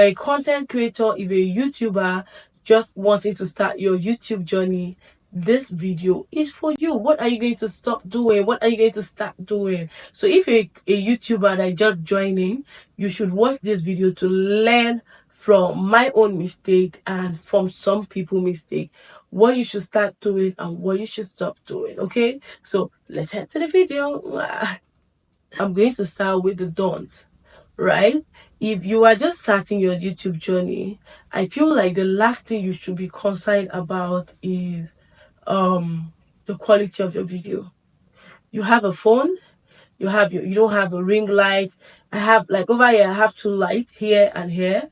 A content creator, if you're a YouTuber just wanting to start your YouTube journey, this video is for you. What are you going to stop doing? What are you going to start doing? So if you're a YouTuber that just joining, you should watch this video to learn from my own mistake and from some people's mistake, what you should start doing and what you should stop doing. Okay, so let's head to the video. I'm going to start with the don'ts, right? If you are just starting your YouTube journey, I feel like the last thing you should be concerned about is the quality of your video. You have a phone, you don't have a ring light. I have, like, over here I have two lights here and here.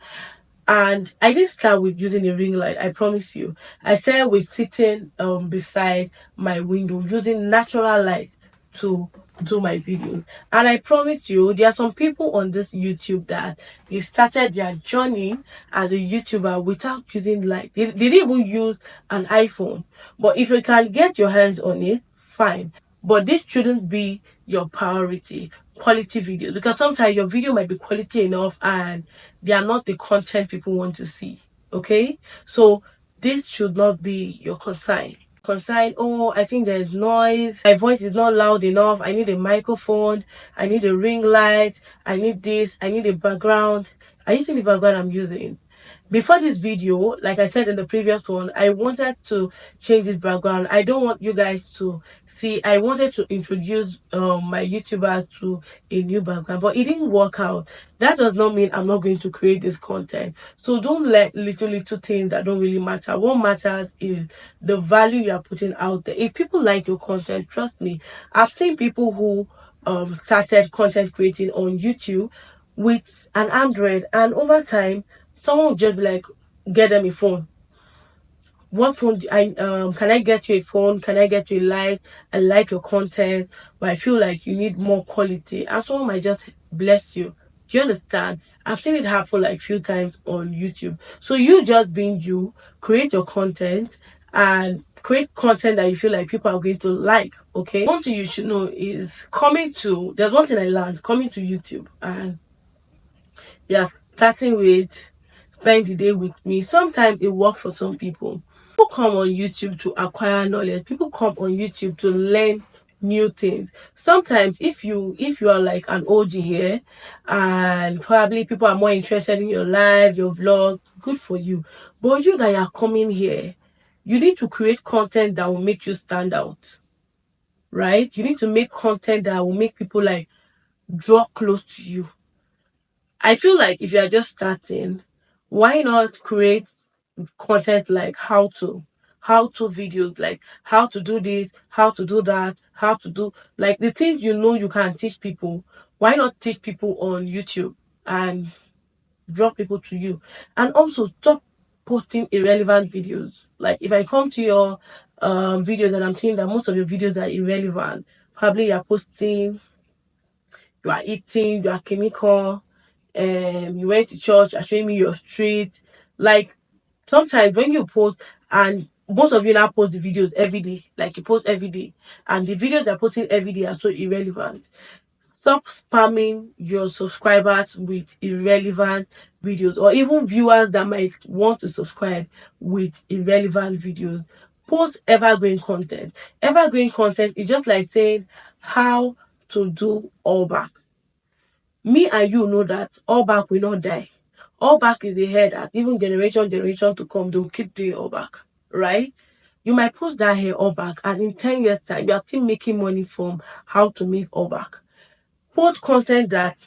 And I didn't start with using a ring light, I promise you. I started with sitting beside my window using natural light to do my videos. And I promise you, there are some people on this YouTube that they started their journey as a YouTuber without using light. They didn't even use an iPhone. But if you can get your hands on it, fine. But this shouldn't be your priority. Quality videos, because sometimes your video might be quality enough and they are not the content people want to see. Okay, so this should not be your concern. Oh, I think there's noise, my voice is not loud enough, I need a microphone, I need a ring light, I need this, I need a background. Are you seeing the background I'm using? Before this video, like I said in the previous one, I wanted to change this background. I don't want you guys to see. I wanted to introduce my YouTuber to a new background, but it didn't work out. That does not mean I'm not going to create this content. So don't let little things that don't really matter. What matters is the value you are putting out there. If people like your content, trust me, I've seen people who started content creating on YouTube with an Android, and over time someone would just be like, get them a phone. What phone can I get you a phone? Can I get you a light? I like your content, but I feel like you need more quality. And someone might just bless you. Do you understand? I've seen it happen like few times on YouTube. So you just being you, create your content and create content that you feel like people are going to like. Okay. One thing you should know is there's one thing I learned coming to YouTube, and yeah, starting with spend the day with me. Sometimes it works for some people. People come on YouTube to acquire knowledge. People come on YouTube to learn new things. Sometimes if you are like an OG here and probably people are more interested in your live, your vlog, good for you. But you that are coming here, you need to create content that will make you stand out. Right? You need to make content that will make people like draw close to you. I feel like if you are just starting, why not create content like how to videos, like how to do this, how to do that, how to do, like, the things you can teach people. Why not teach people on YouTube and draw people to you? And also stop posting irrelevant videos. Like, if I come to your videos and I'm seeing that most of your videos are irrelevant, probably you're posting, you are eating, you are chemical, you went to church, are showing me your street. Like, sometimes when you post, and most of you now post the videos every day, like you post every day, and the videos they're posting every day are so irrelevant. Stop spamming your subscribers with irrelevant videos, or even viewers that might want to subscribe with irrelevant videos. Post evergreen content. Evergreen content is just like saying how to do all backs. Me and you know that all back will not die. All back is the hair that even generation to come, they'll keep doing all back, right? You might post that hair all back, and in 10 years time you are still making money from how to make all back. Post content that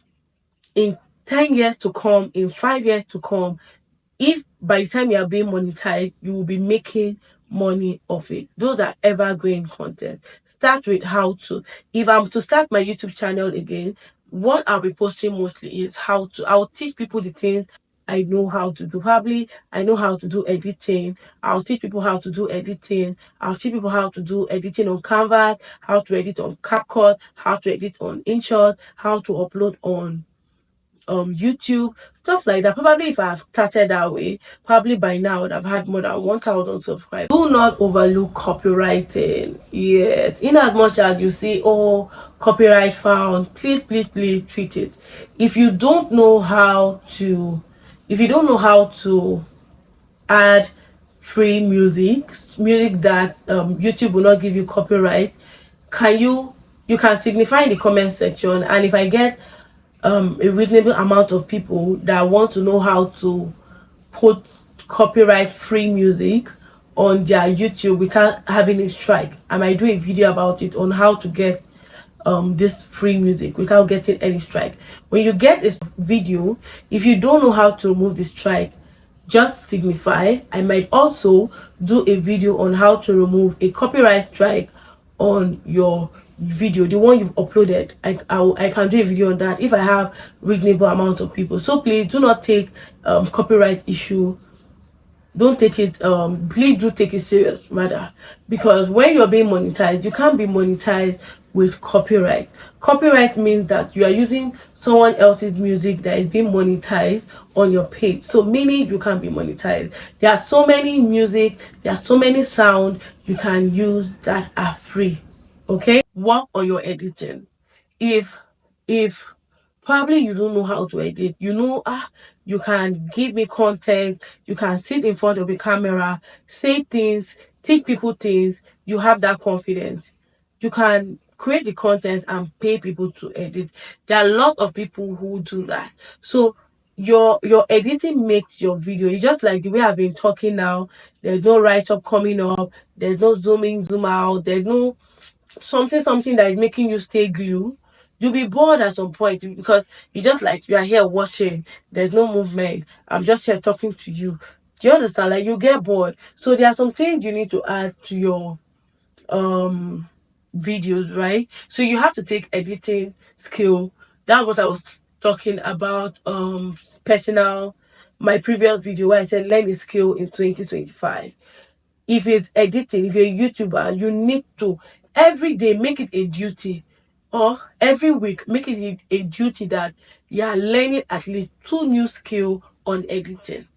in 10 years to come, in 5 years to come, if by the time you are being monetized, you will be making money off it. Those are evergreen content. Start with how to. If I'm to start my YouTube channel again, what I'll be posting mostly is how to. I'll teach people the things I know how to do. Probably I know how to do editing. I'll teach people how to do editing. I'll teach people how to do editing on Canvas, how to edit on CapCut, how to edit on InShot, how to upload on YouTube, stuff like that. Probably if I've started that way, probably by now I would have had more than 1,000 subscribers. Do not overlook copywriting. Yes, in as much as you see, oh, copyright found, please treat it. If you don't know how to if you don't know how to add free music that YouTube will not give you copyright, can you can signify in the comment section, and if I get a reasonable amount of people that want to know how to put copyright free music on their YouTube without having a strike, I might do a video about it on how to get this free music without getting any strike. When you get this video, if you don't know how to remove the strike, just signify. I might also do a video on how to remove a copyright strike on your video, the one you've uploaded. I can do a video on that if I have reasonable amount of people. So please do not take copyright issue, don't take it please do take it serious rather, because when you're being monetized, you can't be monetized with copyright. Copyright means that you are using someone else's music that is being monetized on your page, so meaning you can't be monetized. There are so many music, there are so many sound you can use that are free. Okay, work on your editing. If if probably you don't know how to edit, you can give me content, you can sit in front of a camera, say things, teach people things, you have that confidence, you can create the content and pay people to edit. There are a lot of people who do that. So your editing makes your video. It's just like the way I've been talking now. There's no write up coming up, there's no zooming zoom out, there's no something that is making you stay glued. You'll be bored at some point because you just like you are here watching. There's no movement. I'm just here talking to you. Do you understand? Like you get bored. So there are some things you need to add to your um videos, right? So you have to take editing skill. That's what I was talking about. Personal, my previous video where I said learn a skill in 2025. If it's editing, if you're a YouTuber, you need to every day make it a duty, or every week make it a duty that you are learning at least two new skill on editing,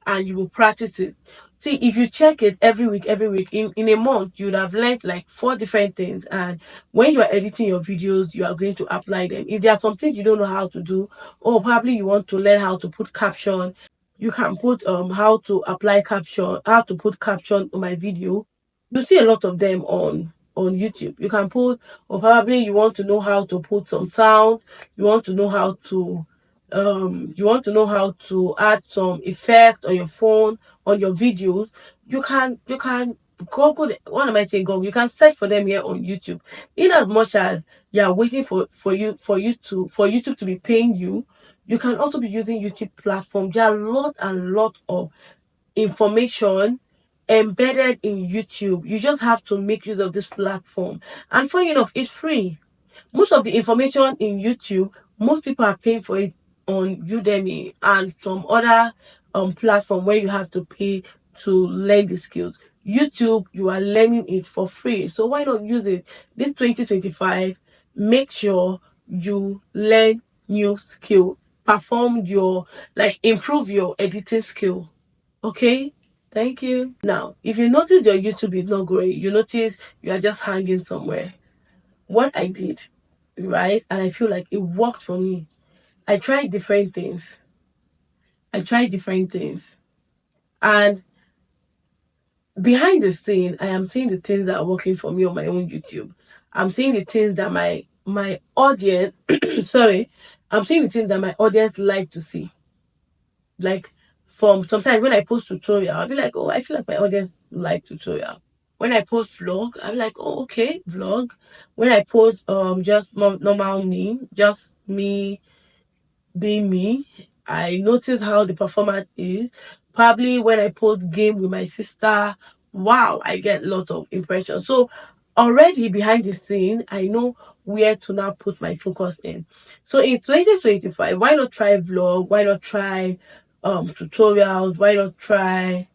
and you will practice it. See, if you check it every week, in a month, you would have learned like four different things. And when you are editing your videos, you are going to apply them. If there are some things you don't know how to do, or probably you want to learn how to put caption, you can put how to apply caption, how to put caption on my video. You see a lot of them on YouTube. You can put, or probably you want to know how to put some sound, you want to know how to add some effect on your phone, on your videos. You can Google, what am I saying, Google, you can search for them here on YouTube. In as much as you are waiting for YouTube to be paying you, you can also be using YouTube platform. There are a lot and lot of information embedded in YouTube. You just have to make use of this platform. And funny enough, it's free. Most of the information in YouTube, most people are paying for it on Udemy and some other platform where you have to pay to learn the skills. YouTube, you are learning it for free. So why not use it? This 2025, make sure you learn new skill, perform your, like, improve your editing skill. Okay? Thank you. Now, if you notice your YouTube is not growing, you notice you are just hanging somewhere. What I did, right? And I feel like it worked for me. I tried different things. And behind the scene, I am seeing the things that are working for me on my own YouTube. I'm seeing the things that my audience sorry, I'm seeing the things that my audience like to see. Like, from sometimes when I post tutorial, I'll be like, oh, I feel like my audience like tutorial. When I post vlog, I'm like, oh, okay, vlog. When I post just normal me, just me being me, I notice how the performance is. Probably when I post game with my sister, wow, I get lots of impressions. So already behind the scene, I know where to now put my focus in. So in 2025, why not try vlog? Why not try tutorials? Why not try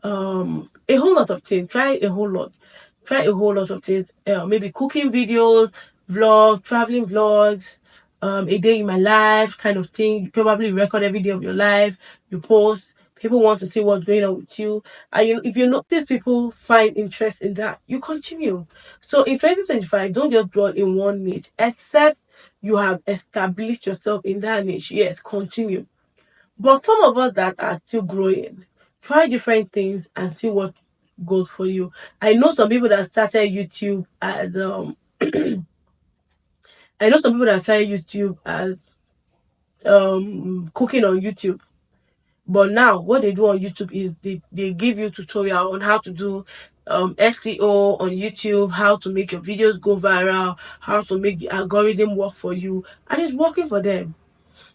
a whole lot of things? Try a whole lot of things. Maybe cooking videos, vlog, traveling vlogs, a day in my life kind of thing. You probably record every day of your life, you post, people want to see what's going on with you, and if you notice people find interest in that, you continue. So in 2025, don't just dwell in one niche, except you have established yourself in that niche. Yes, continue. But some of us that are still growing, try different things and see what goes for you. I know some people that started YouTube as I know some people that started YouTube as cooking on YouTube. But now what they do on YouTube is they give you tutorial on how to do SEO on YouTube, how to make your videos go viral, how to make the algorithm work for you, and it's working for them.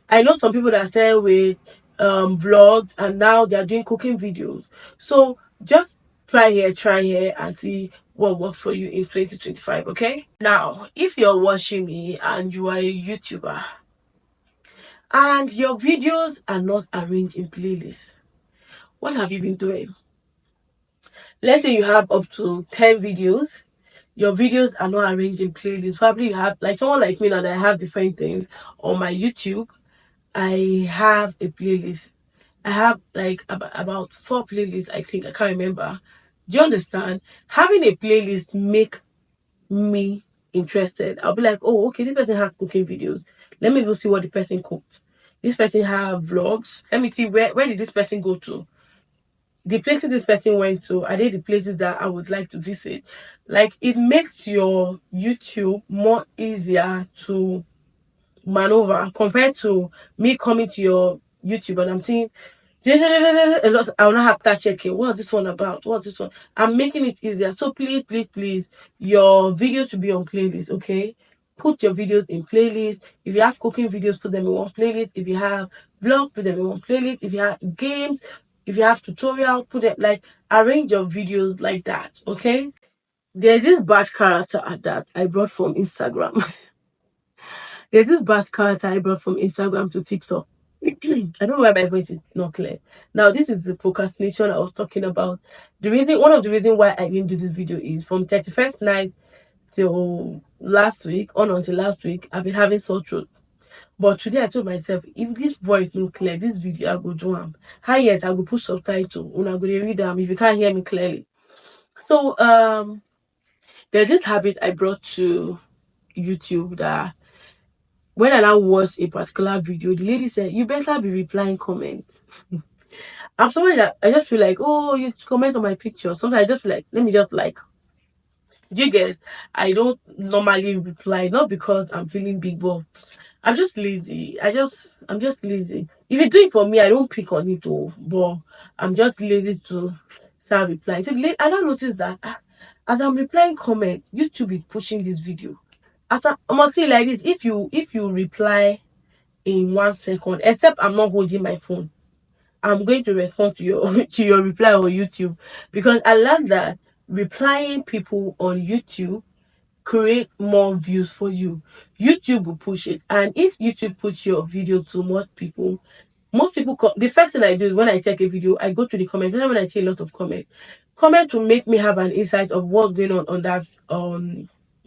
I know some people that started with vlogs and now they're doing cooking videos. So just try here and see what works for you in 2025, okay? Now, if you're watching me and you are a YouTuber and your videos are not arranged in playlists, what have you been doing? Let's say you have up to 10 videos. Your videos are not arranged in playlists. Probably you have, like someone like me now that I have different things on my YouTube. I have a playlist. I have like about 4 playlists, I think. I can't remember. Do you understand? Having a playlist make me interested. I'll be like, oh, okay, this person have cooking videos. Let me go see what the person cooked. This person have vlogs. Let me see where did this person go to. The places this person went to, are they the places that I would like to visit? Like, it makes your YouTube more easier to maneuver compared to me coming to your YouTube and I'm seeing a lot. I will not have that checking. What's this one about? What's this one? I'm making it easier. So please, your videos to be on playlist, okay? Put your videos in playlist. If you have cooking videos, put them in one playlist. If you have vlog, put them in one playlist. If you have games, if you have tutorial, put it like arrange your videos like that, okay? There's this bad character that I brought from Instagram. There's this bad character I brought from Instagram to TikTok. I don't know why my voice is not clear. Now, this is the procrastination I was talking about. One of the reasons why I didn't do this video is from 31st night till last week, on until last week, I've been having sore throat. But today I told myself, if this voice not clear, this video I go do am. Hi, yet I go put subtitle. When I go to read them if you can't hear me clearly. So there's this habit I brought to YouTube that when I now watch a particular video, the lady said, you better be replying comments. I'm someone that I just feel like, oh, you comment on my picture. Sometimes I just feel like, let me just like, do you get? I don't normally reply, not because I'm feeling big, but I'm just lazy. I'm just lazy. If you do it for me, I don't pick on it, oh, but I'm just lazy to start replying. So I don't notice that as I'm replying comment, YouTube is pushing this video. As I must say like this, if you reply in 1 second, except I'm not holding my phone, I'm going to respond to your to your reply on YouTube, because I learned that replying people on YouTube create more views for you. YouTube will push it, and if YouTube puts your video to most people the first thing I do when I check a video, I go to the comments. And when I see a lot of comments will make me have an insight of what's going on that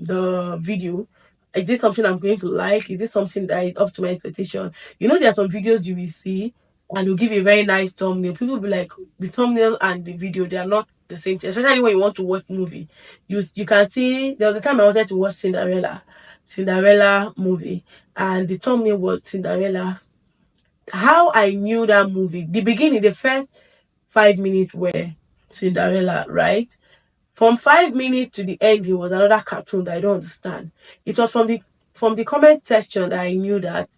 the video. Is this something I'm going to like? Is this something that is up to my expectation? You know, there are some videos you will see and will give you a very nice thumbnail. People will be like, the thumbnail and the video, they are not the same thing. Especially when you want to watch movie. You can see, there was a time I wanted to watch Cinderella movie, and the thumbnail was Cinderella. How I knew that movie, the beginning, the first 5 minutes were Cinderella, right? From 5 minutes to the end, it was another cartoon that I don't understand. It was from the comment section that I knew that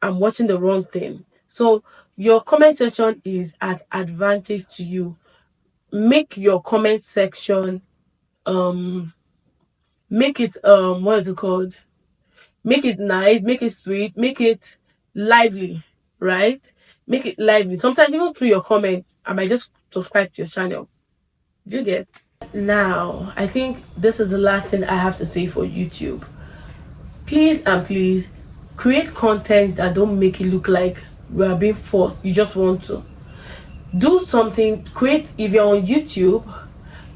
I'm watching the wrong thing. So your comment section is at advantage to you. Make your comment section make it what is it called? Make it nice, make it sweet, make it lively, right? Make it lively. Sometimes even through your comment, I might just subscribe to your channel. Do you get? Now, I think this is the last thing I have to say for YouTube. Please and please create content that don't make it look like you are being forced. You just want to do something. If you're on YouTube,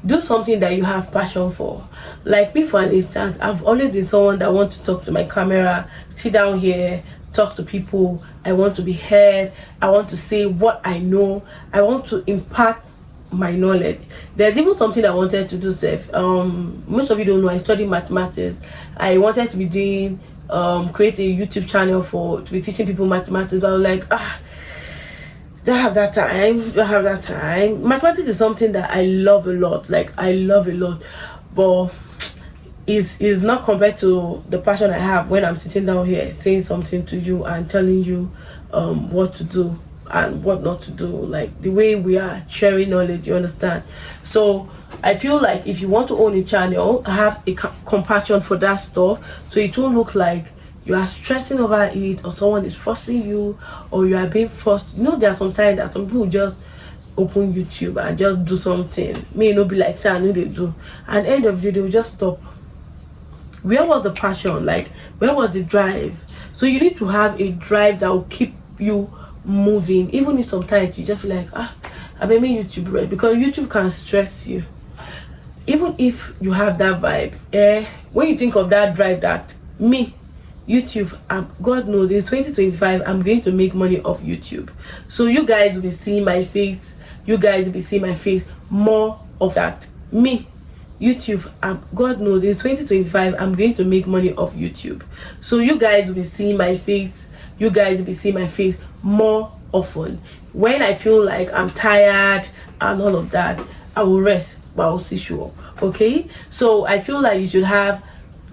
do something that you have passion for. Like me, for an instance, I've always been someone that wants to talk to my camera, sit down here, talk to people. I want to be heard. I want to say what I know. I want to impact my knowledge. There's even something I wanted to do, Seth. Most of you don't know, I studied mathematics. I wanted to be doing create a YouTube channel to be teaching people mathematics, but I was like, don't have that time. Mathematics is something that I love a lot, like I love a lot, but is not compared to the passion I have when I'm sitting down here saying something to you and telling you what to do and what not to do, like the way we are sharing knowledge, you understand? So I feel like if you want to own a channel, have a compassion for that stuff, so it won't look like you are stressing over it, or someone is forcing you, or you are being forced. You know, there are sometimes that some people just open YouTube and just do something, may not be like I know they do, and end of the day they will just stop. Where was the passion? Like, where was the drive? So you need to have a drive that will keep you moving, even if sometimes you just feel like, I may make YouTube right, because YouTube can stress you. Even if you have that vibe, when you think of that drive, that me, YouTube, God knows in 2025 I'm going to make money off YouTube. So you guys will be seeing my face, more of that. Me, YouTube, God knows in 2025 I'm going to make money off YouTube. So you guys will be seeing my face, more often. When I feel like I'm tired and all of that, I will rest, but I will still show up. Okay, so I feel like you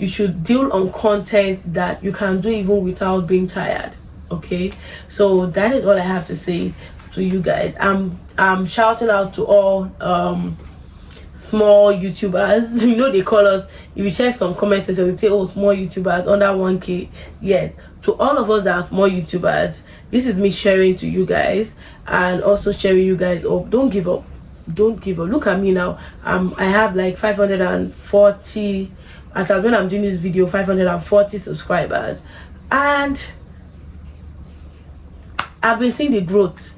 should deal on content that you can do even without being tired. Okay, so that is all I have to say to you guys. I'm shouting out to all small YouTubers. You know, they call us, if you check some comments, they say, oh, small YouTubers under 1K. Yes, to all of us that are small YouTubers, this is me sharing to you guys, and also sharing you guys up. Don't give up. Look at me now. I have like 540, as when I'm doing this video, 540 subscribers, and I've been seeing the growth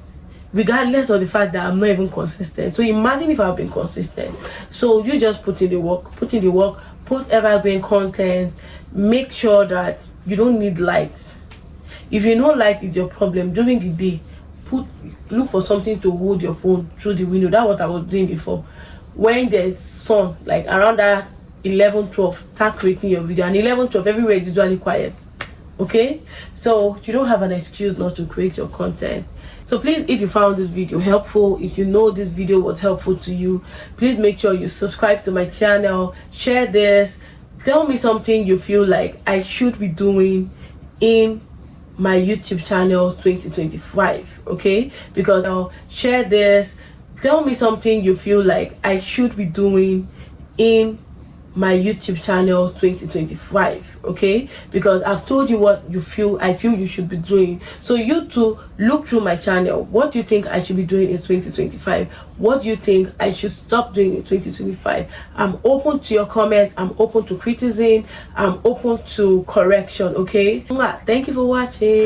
regardless of the fact that I'm not even consistent. So imagine if I've been consistent. So you just put in the work, put evergreen content. Make sure that you don't need lights. If you know light is your problem during the day, look for something to hold your phone through the window. That's what I was doing before. When there's sun, like around that 11-12, start creating your video. And 11-12, everywhere is usually quiet. Okay, so you don't have an excuse not to create your content. So please, if you found this video helpful, if you know this video was helpful to you, please make sure you subscribe to my channel, share this, tell me something you feel like I should be doing in my YouTube channel 2025. Okay, because I'll share this, tell me something you feel like I should be doing in my YouTube channel 2025. Okay, because I've told you what I feel you should be doing. So you too, look through my channel. What do you think I should be doing in 2025? What do you think I should stop doing in 2025? I'm open to your comment, I'm open to criticism, I'm open to correction. Okay, thank you for watching.